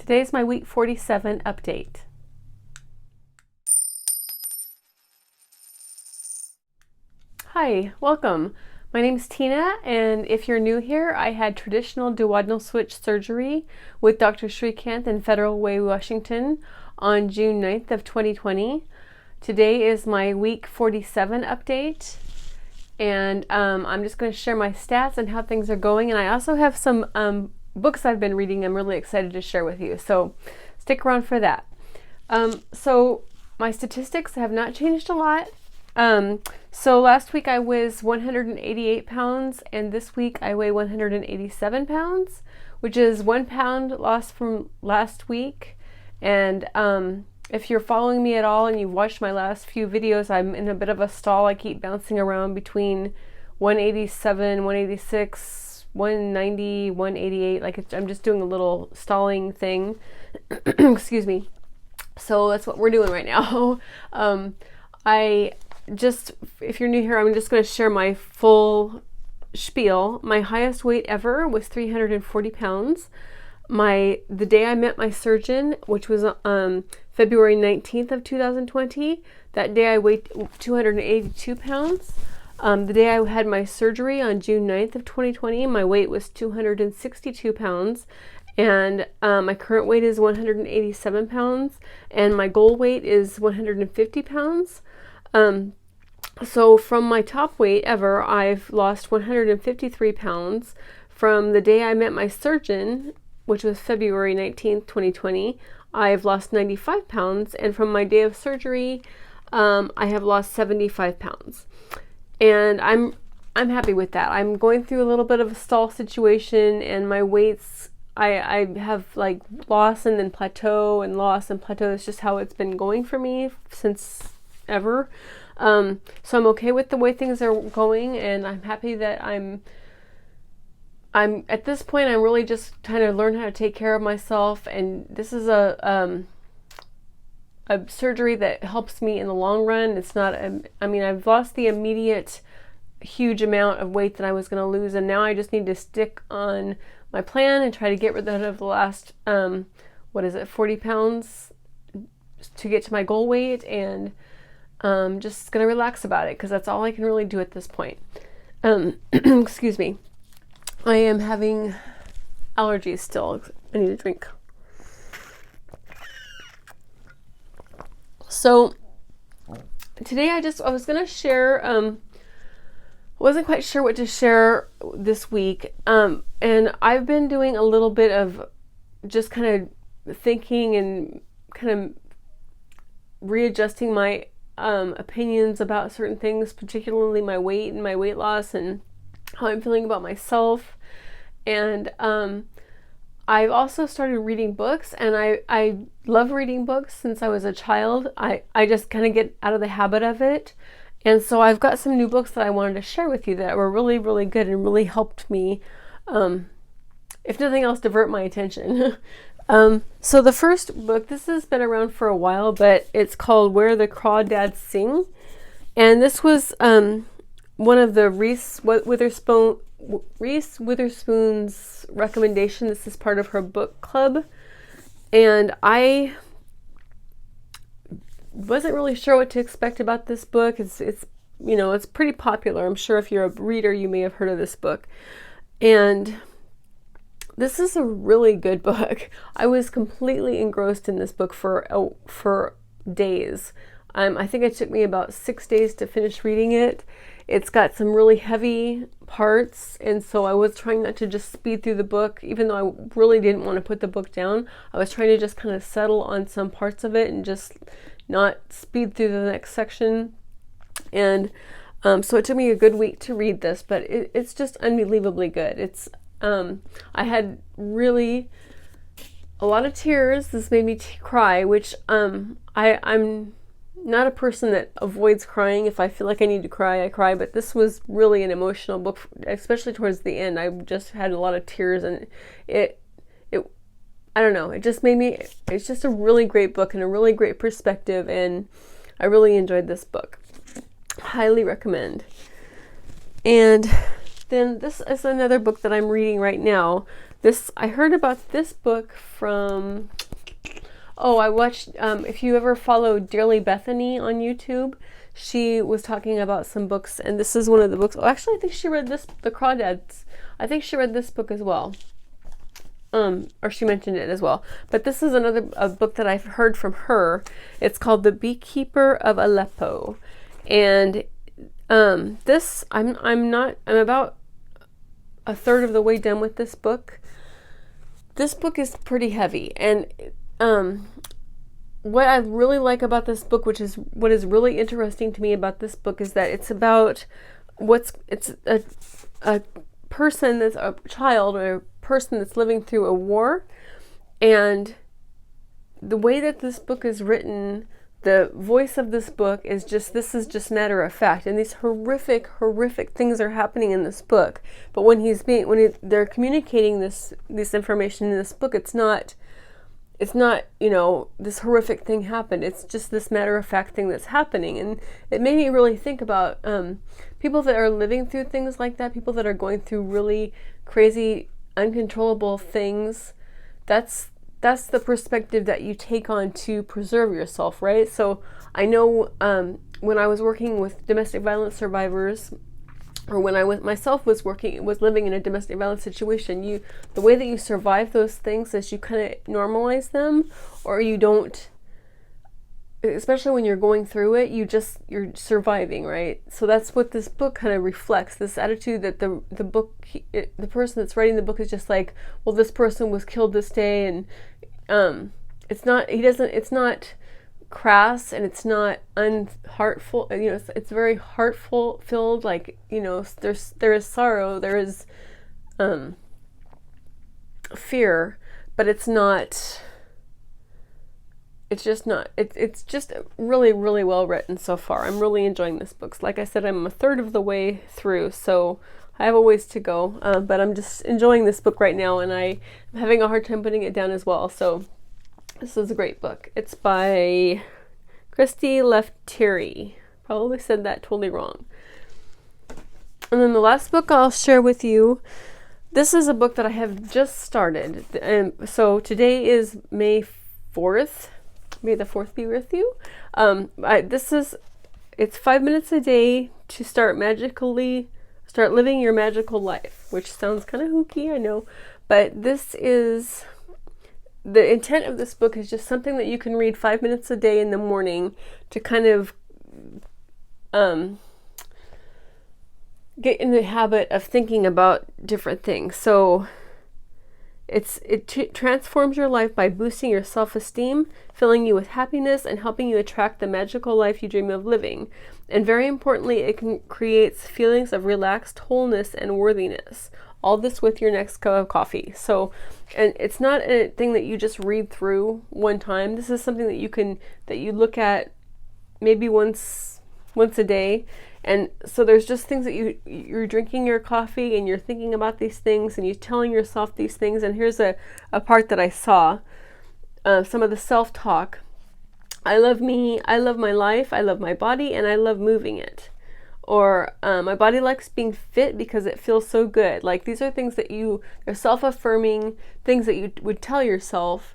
Today's my week 47 update. Hi, welcome. My name's Tina, and if you're new here, I had traditional duodenal switch surgery with Dr. Shrikant in Federal Way, Washington on June 9th of 2020. Today is my week 47 update, and I'm just going to share my stats and how things are going, and I also have some books I've been reading I'm really excited to share with you, so stick around for that. So my statistics have not changed a lot. So last week I was 188 pounds, and this week I weigh 187 pounds, which is 1 pound lost from last week. And if you're following me at all and you've watched my last few videos, I'm in a bit of a stall. I keep bouncing around between 187, 186, 190, 188. I'm just doing a little stalling thing. Excuse me. So that's what we're doing right now. If you're new here, I'm just going to share my full spiel. My highest weight ever was 340 pounds. The day I met my surgeon, which was February 19th of 2020, that day I weighed 282 pounds. The day I had my surgery on June 9th of 2020, my weight was 262 pounds. And my current weight is 187 pounds, and my goal weight is 150 pounds. So from my top weight ever, I've lost 153 pounds. From the day I met my surgeon, which was February 19th, 2020, I've lost 95 pounds. And from my day of surgery, I have lost 75 pounds. And I'm happy with that. I'm going through a little bit of a stall situation, and my weights, I have like loss and then plateau and loss and plateau. It's just how it's been going for me since ever. So I'm okay with the way things are going, and I'm happy that I'm at this point, I'm really just trying to learn how to take care of myself. And this is a surgery that helps me in the long run. It's not, I've lost the immediate huge amount of weight that I was going to lose, and now I just need to stick on my plan and try to get rid of the last, 40 pounds to get to my goal weight, and just going to relax about it because that's all I can really do at this point. Excuse me. I am having allergies still. I need a drink. So today I was going to share, wasn't quite sure what to share this week. And I've been doing a little bit of just kind of thinking and kind of readjusting my opinions about certain things, particularly my weight and my weight loss and how I'm feeling about myself. And I've also started reading books, and I love reading books since I was a child. I just kind of get out of the habit of it. And so I've got some new books that I wanted to share with you that were really, really good and really helped me, if nothing else, divert my attention. So the first book, this has been around for a while, but it's called Where the Crawdads Sing. And this was one of the Reese Witherspoon's recommendation. This is part of her book club. And I wasn't really sure what to expect about this book. It's pretty popular. I'm sure if you're a reader, you may have heard of this book. And this is a really good book. I was completely engrossed in this book for days. I think it took me about 6 days to finish reading it. It's got some really heavy parts, and so I was trying not to just speed through the book, even though I really didn't want to put the book down. I was trying to just kind of settle on some parts of it and just not speed through the next section. And so it took me a good week to read this, but it's just unbelievably good. It's I had really a lot of tears. This made me cry, which I'm not a person that avoids crying. If I feel like I need to cry, I cry. But this was really an emotional book, especially towards the end. I just had a lot of tears, and it I don't know. It just made me. It's just a really great book and a really great perspective, and I really enjoyed this book. Highly recommend. And then this is another book that I'm reading right now. I heard about this book from, I watched, if you ever follow Dearly Bethany on YouTube, she was talking about some books, and this is one of the books. Oh, actually, I think she read this, The Crawdads. I think she read this book as well. Or she mentioned it as well. But this is another book that I've heard from her. It's called The Beekeeper of Aleppo. And I'm about a third of the way done with this book. This book is pretty heavy, and what I really like about this book, what is really interesting to me about this book, is that it's about it's a person that's a child or a person that's living through a war, and the way that this book is written, the voice of this book is this is just matter of fact, and these horrific things are happening in this book. But when they're communicating this information in this book, it's not this horrific thing happened. It's just this matter of fact thing that's happening, and it made me really think about people that are living through things like that, people that are going through really crazy, uncontrollable things. That's the perspective that you take on to preserve yourself, right? So I know when I was working with domestic violence survivors, or when I myself was living in a domestic violence situation, the way that you survive those things is you kind of normalize them, or you don't. Especially when you're going through it, you're surviving, right? So that's what this book kind of reflects, this attitude that the person that's writing the book is just like, well, this person was killed this day, and it's not crass, and it's not unheartful. It's very heartful filled, like, there is sorrow, there is fear, but it's just really, really well written so far. I'm really enjoying this book. Like I said, I'm a third of the way through, so I have a ways to go, but I'm just enjoying this book right now, and I'm having a hard time putting it down as well. So this is a great book. It's by Christy Leftieri. Probably said that totally wrong. And then the last book I'll share with you, this is a book that I have just started. So today is May 4th. May the 4th be with you. It's 5 minutes a day to start living your magical life, which sounds kind of hooky, I know, but the intent of this book is just something that you can read 5 minutes a day in the morning to kind of get in the habit of thinking about different things. So it transforms your life by boosting your self-esteem, filling you with happiness, and helping you attract the magical life you dream of living. And very importantly, it creates feelings of relaxed wholeness and worthiness. All this with your next cup of coffee. So, and it's not a thing that you just read through one time. This is something that you look at maybe once a day. And so there's just things that you're drinking your coffee, and you're thinking about these things, and you're telling yourself these things. And here's a part that I saw, some of the self-talk. I love me, I love my life, I love my body, and I love moving it. Or my body likes being fit because it feels so good. Like, these are things that they're self-affirming things that you would tell yourself.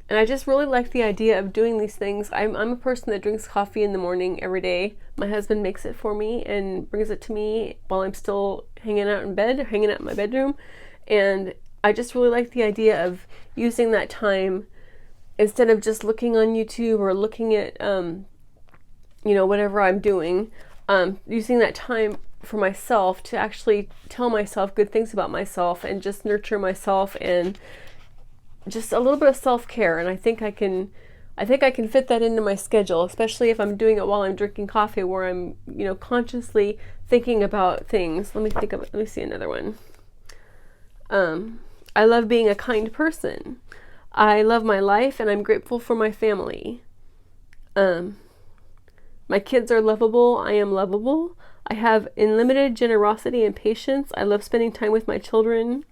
And I just really like the idea of doing these things. I'm a person that drinks coffee in the morning every day. My husband makes it for me and brings it to me while I'm still hanging out in my bedroom. And I just really like the idea of using that time instead of just looking on YouTube or looking at, whatever I'm doing, using that time for myself to actually tell myself good things about myself and just nurture myself, and just a little bit of self-care. And I think I can fit that into my schedule, especially if I'm doing it while I'm drinking coffee, where I'm, consciously thinking about things. Let me see another one. I love being a kind person. I love my life, and I'm grateful for my family. My kids are lovable. I am lovable. I have unlimited generosity and patience. I love spending time with my children.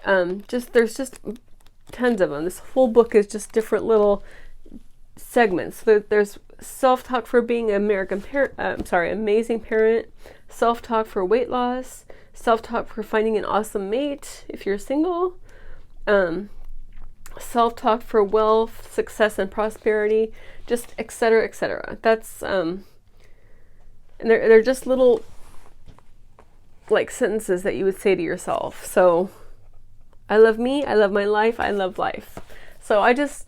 There's just tons of them. This whole book is just different little segments. There's self-talk for being an amazing parent, self-talk for weight loss, self-talk for finding an awesome mate if you're single, self-talk for wealth, success, and prosperity, just etc., etc. That's and they're just little like sentences that you would say to yourself. So I love me, I love my life, I love life. So I just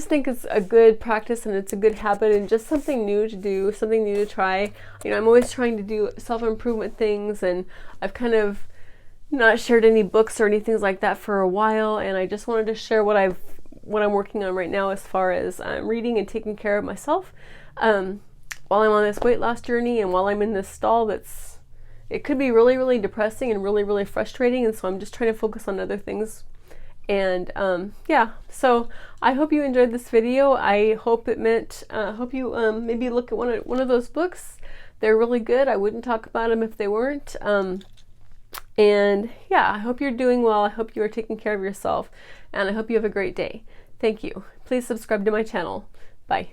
think it's a good practice, and it's a good habit, and just something new to do, something new to try. You know, I'm always trying to do self-improvement things, and I've kind of not shared any books or anything like that for a while, and I just wanted to share what I'm working on right now as far as reading and taking care of myself while I'm on this weight loss journey, and while I'm in this stall it could be really, really depressing and really, really frustrating, and so I'm just trying to focus on other things. And yeah, so I hope you enjoyed this video. I hope it meant, hope you maybe look at one of those books. They're really good. I wouldn't talk about them if they weren't. And yeah, I hope you're doing well. I hope you are taking care of yourself, and I hope you have a great day. Thank you. Please subscribe to my channel. Bye.